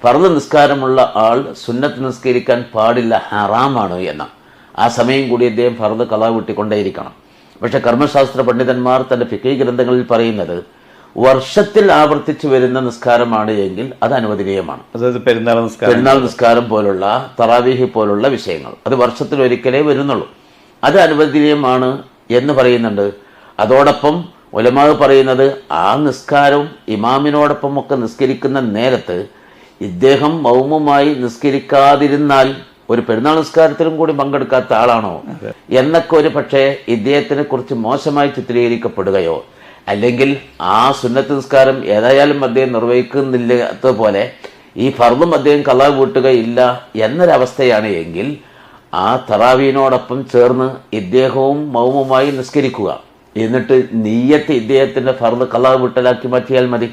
ഫർദ് നിസ്കാരമുള്ള ആൾ സുന്നത്ത് നിസ്കരിക്കാൻ പാടില്ല, ഹറാമാണ് എന്ന. ആ സമയം കൂടി അദ്ദേഹം ഫർദ് ഖളാ വീട്ടിക്കൊണ്ടേയിരിക്കണം. പക്ഷെ കർമ്മശാസ്ത്ര പണ്ഡിതന്മാർ തൻ്റെ ഫിഖ്ഹ് ഗ്രന്ഥങ്ങളിൽ പറയുന്നത് വർഷത്തിൽ ആവർത്തിച്ചു വരുന്ന നിസ്കാരമാണ് എങ്കിൽ അത് അനുവദനീയമാണ്. അതായത് പെരുന്നാൾ നിസ്കാരം പോലുള്ള തറാവീഹ് പോലുള്ള വിഷയങ്ങൾ അത് വർഷത്തിൽ ഒരിക്കലേ വരുന്നുള്ളൂ, അത് അനുവദനീയമാണ് എന്ന് പറയുന്നുണ്ട്. അതോടൊപ്പം ഉലമാ പറയുന്നത് ആ നിസ്കാരവും ഇമാമിനോടൊപ്പം ഒക്കെ നിസ്കരിക്കുന്ന നേരത്ത് ഇദ്ദേഹം മൗമുമായി നിസ്കരിക്കാതിരുന്നാൽ ഒരു പെരുന്നാൾ നിസ്കാരത്തിലും കൂടി പങ്കെടുക്കാത്ത ആളാണോ എന്നൊക്കെ ഒരു പക്ഷേ ഇദ്ദേഹത്തിനെ കുറിച്ച് മോശമായി ചിത്രീകരിക്കപ്പെടുകയോ, അല്ലെങ്കിൽ ആ സുന്നത്ത് നിസ്കാരം ഏതായാലും അദ്ദേഹം നിർവഹിക്കുന്നില്ലാത്തതുപോലെ ഈ ഫർദും അദ്ദേഹം ഖളാ വീട്ടുകയില്ല എന്നൊരവസ്ഥയാണ് എങ്കിൽ ആ തറാവീനോടൊപ്പം ചേർന്ന് ഇദ്ദേഹവും മൗമുമായി നിസ്കരിക്കുക. എന്നിട്ട് നിയ്യത്ത് ഇദ്ദേഹത്തിൻ്റെ ഫർദ് ഖളാ വീട്ടലാക്കി മാറ്റിയാൽ മതി.